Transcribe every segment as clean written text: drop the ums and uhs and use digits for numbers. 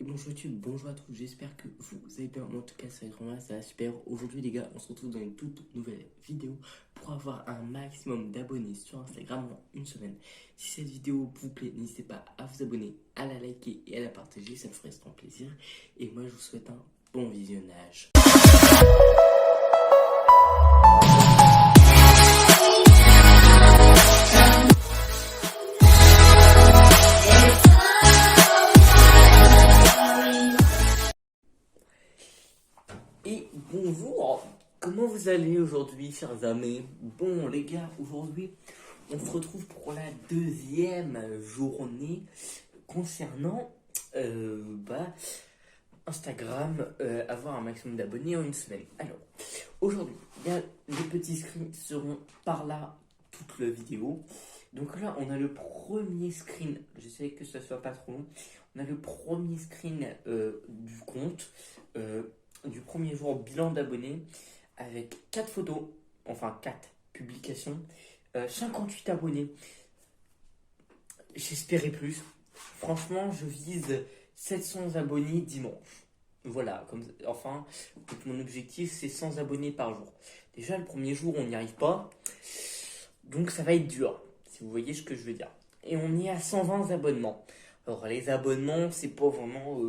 Bonjour YouTube, bonjour à tous, j'espère que vous allez bien. En tout cas, ça va super. Aujourd'hui, les gars, on se retrouve dans une toute nouvelle vidéo pour avoir un maximum d'abonnés sur Instagram en une semaine. Si cette vidéo vous plaît, n'hésitez pas à vous abonner, à la liker et à la partager, ça me ferait extrêmement plaisir. Et moi, je vous souhaite un bon visionnage. Et bonjour, comment vous allez aujourd'hui, chers amis? Bon, les gars, aujourd'hui, on se retrouve pour la deuxième journée concernant Instagram, avoir un maximum d'abonnés en une semaine. Alors, aujourd'hui, les petits screens seront par là toute la vidéo. Donc là, on a le premier screen, j'essaie que ça soit pas trop long. On a le premier screen du compte. Du premier jour bilan d'abonnés avec 4 photos, enfin 4 publications, 58 abonnés. J'espérais plus. Franchement, je vise 700 abonnés dimanche. Voilà, enfin, donc mon objectif c'est 100 abonnés par jour. Déjà, le premier jour, on n'y arrive pas. Donc, ça va être dur, si vous voyez ce que je veux dire. Et on est à 120 abonnements. Alors, les abonnements, c'est pas vraiment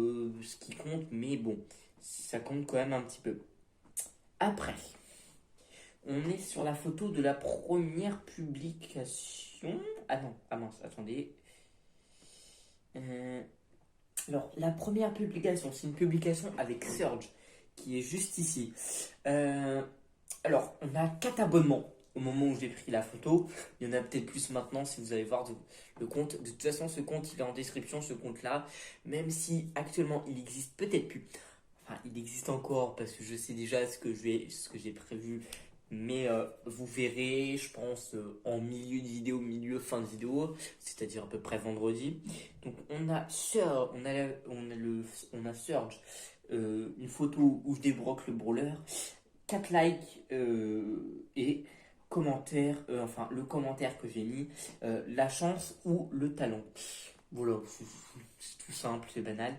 ce qui compte, mais bon, ça compte quand même un petit peu. Après, on est sur la photo de la première publication. Ah non, ah mince, attendez. Alors, la première publication, c'est une publication avec Surge, qui est juste ici. Alors, on a 4 abonnements au moment où j'ai pris la photo. Il y en a peut-être plus maintenant si vous allez voir le compte. De toute façon, ce compte, il est en description, ce compte-là. Même si actuellement, il existe peut-être plus. Enfin, il existe encore parce que je sais déjà ce que j'ai prévu. Mais vous verrez, je pense, en milieu de vidéo, fin de vidéo, c'est-à-dire à peu près vendredi. Donc on a Surge, une photo où je débroque le brawler, 4 likes et commentaires, enfin le commentaire que j'ai mis, la chance ou le talent. Voilà, c'est tout simple, c'est banal.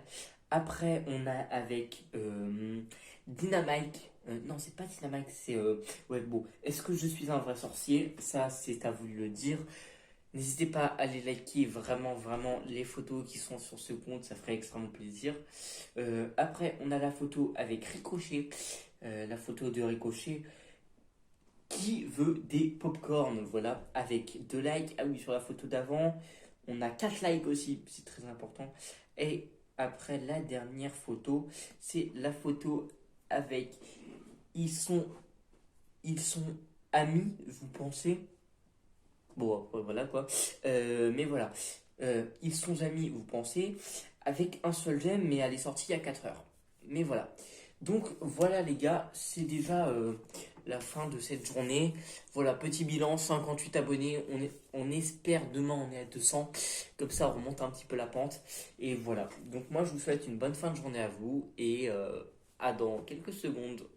Après, on a avec Dynamite. Non, c'est pas Dynamite, c'est. Ouais, bon. Est-ce que je suis un vrai sorcier? Ça, c'est à vous de le dire. N'hésitez pas à aller liker vraiment, vraiment les photos qui sont sur ce compte, ça ferait extrêmement plaisir. Après, on a la photo avec Ricochet. La photo de Ricochet qui veut des popcorn, voilà, avec 2 likes. Ah oui, sur la photo d'avant, on a 4 likes aussi, c'est très important. Et après, la dernière photo, c'est la photo avec ils sont, ils sont amis, vous pensez? Bon, après, voilà quoi. Mais voilà, ils sont amis, vous pensez, avec un seul j'aime, mais elle est sortie il y a 4 heures. Mais voilà. Donc voilà les gars, c'est déjà la fin de cette journée. Voilà, petit bilan, 58 abonnés. On espère demain on est à 200. Comme ça on remonte un petit peu la pente. Et voilà. Donc moi je vous souhaite une bonne fin de journée à vous. Et à dans quelques secondes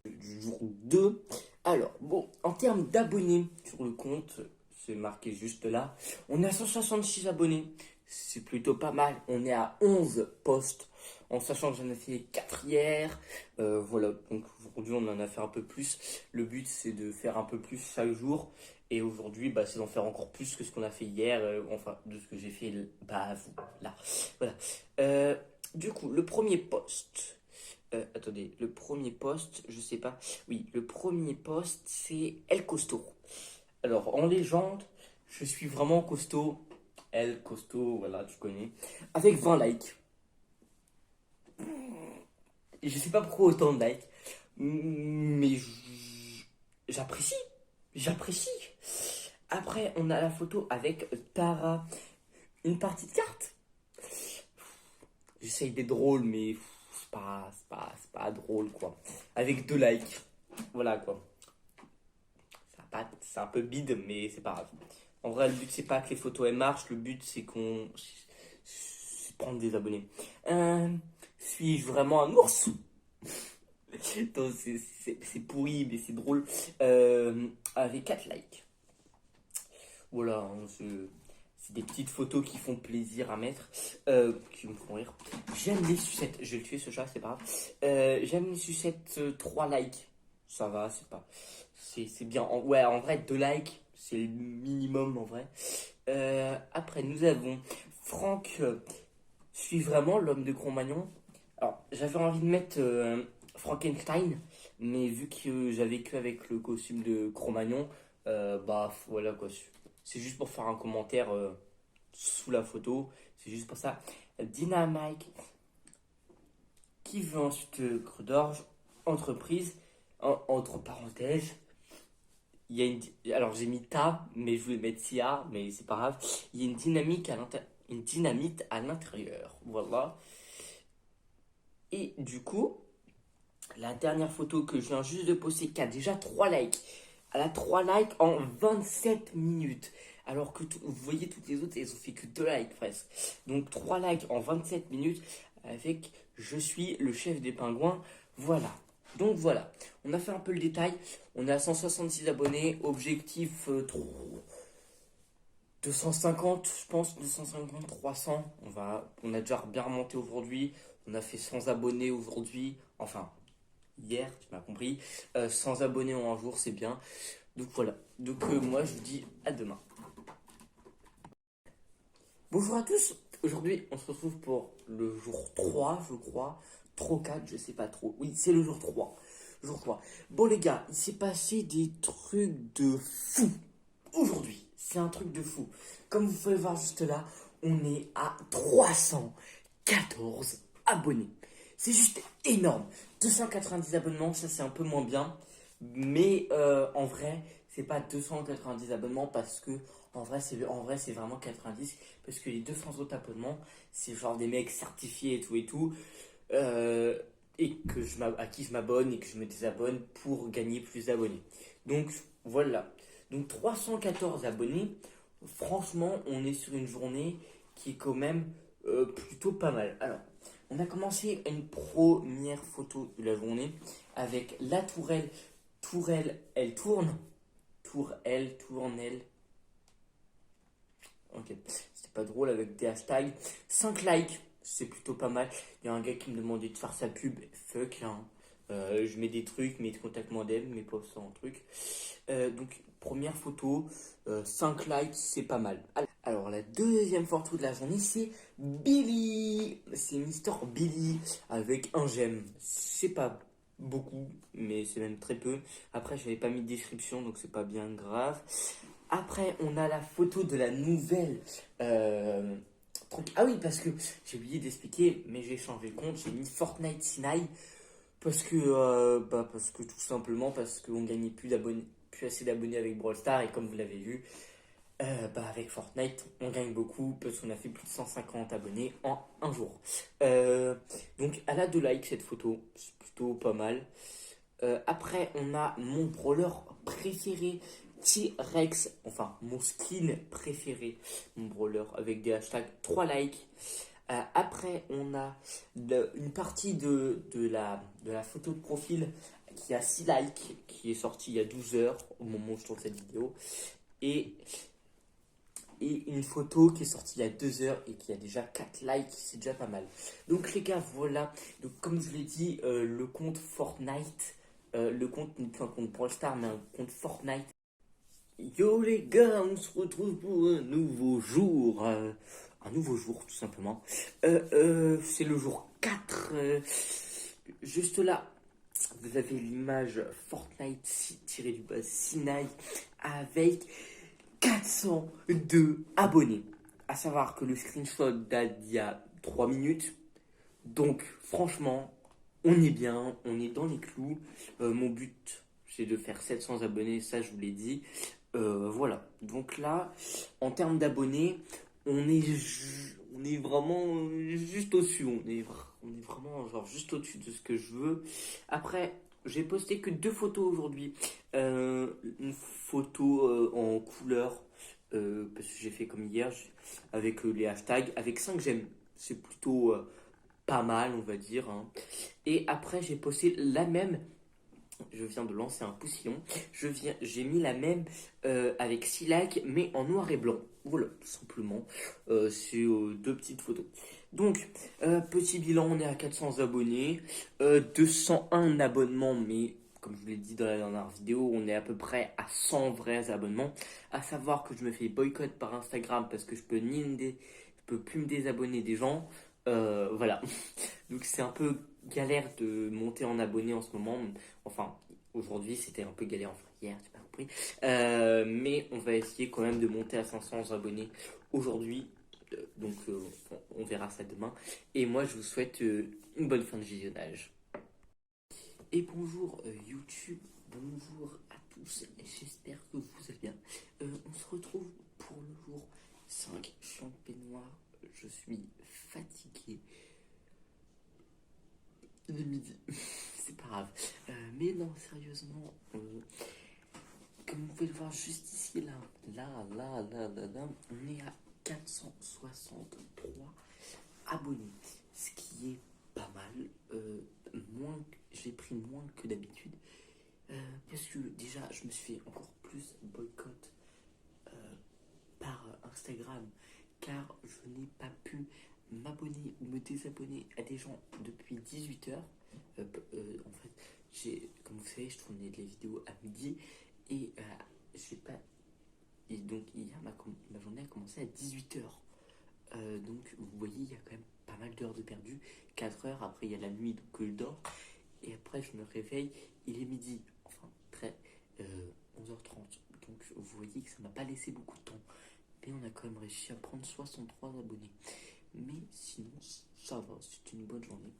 du jour 2. Alors, bon, en termes d'abonnés sur le compte, c'est marqué juste là. On est à 166 abonnés. C'est plutôt pas mal. On est à 11 posts. En sachant que j'en ai fait 4 hier. Voilà, donc aujourd'hui on en a fait un peu plus. Le but c'est de faire un peu plus chaque jour. Et aujourd'hui, bah, c'est d'en faire encore plus que ce qu'on a fait hier. Enfin, de ce que j'ai fait là. Voilà. Du coup, le premier post. Attendez, le premier post, je sais pas. Oui, le premier post, c'est El Costo. Alors, en légende, je suis vraiment costaud. El Costo, voilà, tu connais. Avec 20 likes. Et je sais pas pourquoi autant de likes. Mais j'apprécie. J'apprécie. Après, on a la photo avec Tara. Une partie de cartes. J'essaye d'être drôle, mais c'est pas drôle, quoi. Avec 2 likes. Voilà, quoi. C'est un peu bide, mais c'est pas grave. En vrai, le but, c'est pas que les photos elles marchent. Le but, c'est prendre des abonnés. Suis-je vraiment un ours? Donc, c'est pourri, mais c'est drôle. Avec 4 likes. Voilà, hein, c'est C'est des petites photos qui font plaisir à mettre, qui me font rire. J'aime les sucettes. Je vais le tuer ce chat, c'est pas grave. J'aime les sucettes, 3 likes. Ça va, c'est pas. C'est bien. Ouais, en vrai, 2 likes, c'est le minimum en vrai. Après, nous avons Franck. Suis vraiment l'homme de Cro-Magnon. Alors, j'avais envie de mettre Frankenstein, mais vu que j'avais que avec le costume de Cro-Magnon, bah voilà quoi. C'est juste pour faire un commentaire sous la photo. C'est juste pour ça. Dynamite, qui veut ensuite creux d'orge, entreprise, entre parenthèses. Il y a alors j'ai mis ta, mais je voulais mettre Sia, mais c'est pas grave. Il y a une dynamite à l'intérieur. Voilà. Et du coup, la dernière photo que je viens juste de poster, qui a déjà 3 likes. Elle a 3 likes en 27 minutes. Alors que vous voyez, toutes les autres, elles ont fait que 2 likes presque. Donc 3 likes en 27 minutes avec Je suis le chef des pingouins. Voilà. Donc voilà, on a fait un peu le détail. On est à 166 abonnés. Objectif 250, je pense, 250, 300. On a déjà bien remonté aujourd'hui. On a fait 100 abonnés aujourd'hui. Enfin, hier, tu m'as compris. 100 abonnés en un jour, c'est bien. Donc voilà. Donc moi, je vous dis à demain. Bonjour à tous. Aujourd'hui, on se retrouve pour le jour 3, je crois. 3 ou 4, je sais pas trop. Oui, c'est le jour 3. Jour 3. Bon les gars, il s'est passé des trucs de fou aujourd'hui. C'est un truc de fou. Comme vous pouvez voir juste là, on est à 314 abonnés. C'est juste énorme. 290 abonnements, ça c'est un peu moins bien. Mais en vrai, c'est pas 290 abonnements parce que en vrai c'est vraiment 90 parce que les 200 autres abonnements, c'est genre des mecs certifiés et tout euh, et à qui je m'abonne et que je me désabonne pour gagner plus d'abonnés. Donc voilà. Donc 314 abonnés, franchement, on est sur une journée qui est quand même plutôt pas mal. Alors, on a commencé une première photo de la journée avec la tourelle. Tourelle, elle tourne. Tour, elle, tourne, elle. Ok, c'était pas drôle avec des hashtags. 5 likes, c'est plutôt pas mal. Il y a un gars qui me demandait de faire sa pub. Fuck, hein. Je mets des trucs, mais contacte-moi d'elle, mais pas ça en truc. Donc, première photo, 5 likes, c'est pas mal. Alors, la deuxième photo de la journée, c'est Billy. C'est Mister Billy avec un j'aime. C'est pas beaucoup, mais c'est même très peu. Après, je n'avais pas mis de description, donc c'est pas bien grave. Après, on a la photo de la nouvelle truc. Ah oui, parce que j'ai oublié d'expliquer, mais j'ai changé de compte. J'ai mis Fortnite Sinai parce que tout simplement parce qu'on gagnait plus assez d'abonnés avec Brawl Stars et comme vous l'avez vu, avec Fortnite, on gagne beaucoup parce qu'on a fait plus de 150 abonnés en un jour. Donc, elle a 2 likes cette photo, c'est plutôt pas mal. Après, on a mon brawler préféré, T-Rex, enfin mon skin préféré, mon brawler, avec des hashtags 3 likes. Après, on a une partie de la photo de profil qui a 6 likes, qui est sortie il y a 12 heures au moment où je tourne cette vidéo. Et, et une photo qui est sortie il y a 2 heures et qui a déjà 4 likes, c'est déjà pas mal. Donc les gars, voilà. Donc comme je l'ai dit, le compte Fortnite, le compte n'est plus un compte Brawl Stars, mais un compte Fortnite. Yo les gars, on se retrouve pour un nouveau jour. Un nouveau jour, tout simplement. C'est le jour 4. Juste là, vous avez l'image Fortnite tirée du bas Sinai avec 402 abonnés. À savoir que le screenshot date d'il y a 3 minutes. Donc, franchement, on est bien, on est dans les clous. Mon but, c'est de faire 700 abonnés, ça je vous l'ai dit. Voilà. Donc là, en termes d'abonnés, on est vraiment juste au-dessus. On est vraiment genre juste au-dessus de ce que je veux. Après, j'ai posté que 2 photos aujourd'hui. Une photo en couleur, parce que j'ai fait comme hier, avec les hashtags, avec 5 j'aime. C'est plutôt pas mal, on va dire, hein. Et après, j'ai posté la même Je viens de lancer un poussillon. J'ai mis la même avec 6 likes, mais en noir et blanc. Voilà, tout simplement. C'est deux petites photos. Donc, petit bilan, on est à 400 abonnés. 201 abonnements, mais comme je vous l'ai dit dans la dernière vidéo, on est à peu près à 100 vrais abonnements. À savoir que je me fais boycott par Instagram parce que je peux plus me désabonner des gens. Voilà. Donc c'est un peu galère de monter en abonnés en ce moment. Enfin, aujourd'hui c'était un peu galère, enfin hier, j'ai pas compris. Mais on va essayer quand même de monter à 500 abonnés aujourd'hui. Donc on verra ça demain. Et moi je vous souhaite une bonne fin de visionnage. Et bonjour YouTube, bonjour à tous, j'espère que vous allez bien. On se retrouve pour le jour 5. Je suis en peignoir, je suis fatigué de midi, c'est pas grave. Mais non, sérieusement, comme vous pouvez le voir juste ici, là, on est à 463 abonnés, ce qui est pas mal. J'ai pris moins que d'habitude. Parce que déjà, je me suis fait encore plus boycott par Instagram, car je n'ai pas pu m'abonner ou me désabonner à des gens depuis 18h. En fait, comme vous savez, je tournais des vidéos à midi et j'ai pas. Et donc, hier, ma journée a commencé à 18h. Donc, vous voyez, il y a quand même pas mal d'heures de perdu. 4 heures, après, il y a la nuit donc, que je dors. Et après, je me réveille, il est midi. Enfin, 11h30. Donc, vous voyez que ça m'a pas laissé beaucoup de temps. Mais on a quand même réussi à prendre 63 abonnés. Mais sinon, ça va, c'est une bonne journée.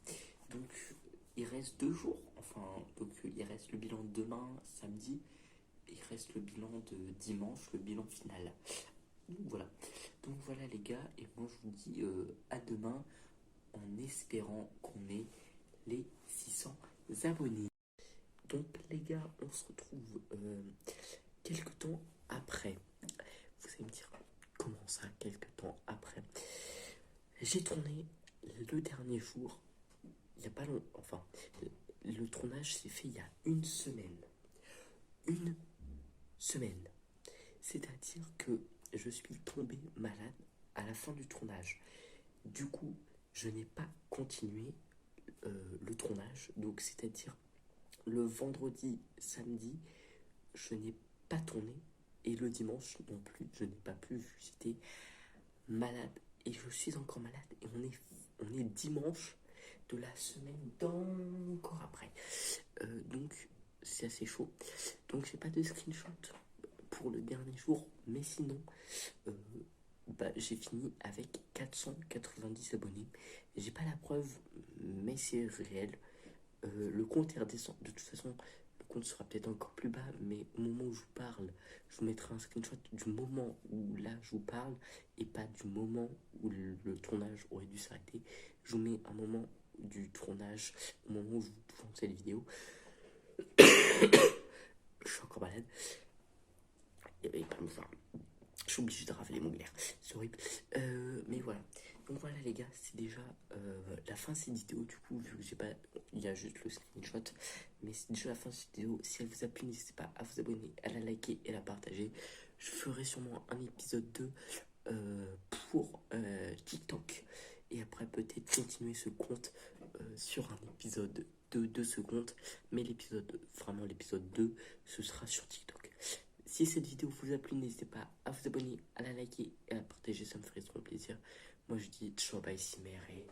Donc, il reste 2 jours. Enfin, donc il reste le bilan de demain, samedi. Et il reste le bilan de dimanche, le bilan final. Donc voilà les gars. Et moi, je vous dis à demain en espérant qu'on ait les 600 abonnés. Donc les gars, on se retrouve quelques temps après. Vous allez me dire, comment ça, quelques temps après? J'ai tourné le dernier jour, il n'y a pas longtemps, enfin, le tournage s'est fait il y a une semaine. Une semaine. C'est-à-dire que je suis tombé malade à la fin du tournage. Du coup, je n'ai pas continué le tournage. Donc, c'est-à-dire, le vendredi, samedi, je n'ai pas tourné. Et le dimanche non plus, je n'ai pas pu. J'étais malade. Et je suis encore malade. Et on est dimanche de la semaine d'encore après. Donc, c'est assez chaud. Donc, j'ai pas de screenshot pour le dernier jour. Mais sinon, j'ai fini avec 490 abonnés. J'ai pas la preuve, mais c'est réel. Le compte est redescendu. De toute façon, le compte sera peut-être encore plus bas, mais au moment où je vous parle, je vous mettrai un screenshot du moment où là je vous parle et pas du moment où le tournage aurait dû s'arrêter. Je vous mets un moment du tournage au moment où je vous lance cette vidéo. Je suis encore malade. Et pas enfin, je suis obligé de ravaler mon glaire. C'est horrible. Mais voilà. Donc voilà les gars, c'est déjà la fin de cette vidéo. Du coup, vu que j'ai pas, il y a juste le screenshot, mais c'est déjà la fin de cette vidéo. Si elle vous a plu, n'hésitez pas à vous abonner, à la liker et à la partager. Je ferai sûrement un épisode 2 pour TikTok. Et après peut-être continuer ce compte sur un épisode de ce compte. Mais vraiment l'épisode 2, ce sera sur TikTok. Si cette vidéo vous a plu, n'hésitez pas à vous abonner, à la liker et à la partager, ça me ferait trop plaisir. Moi je dis ciao bye Cimer et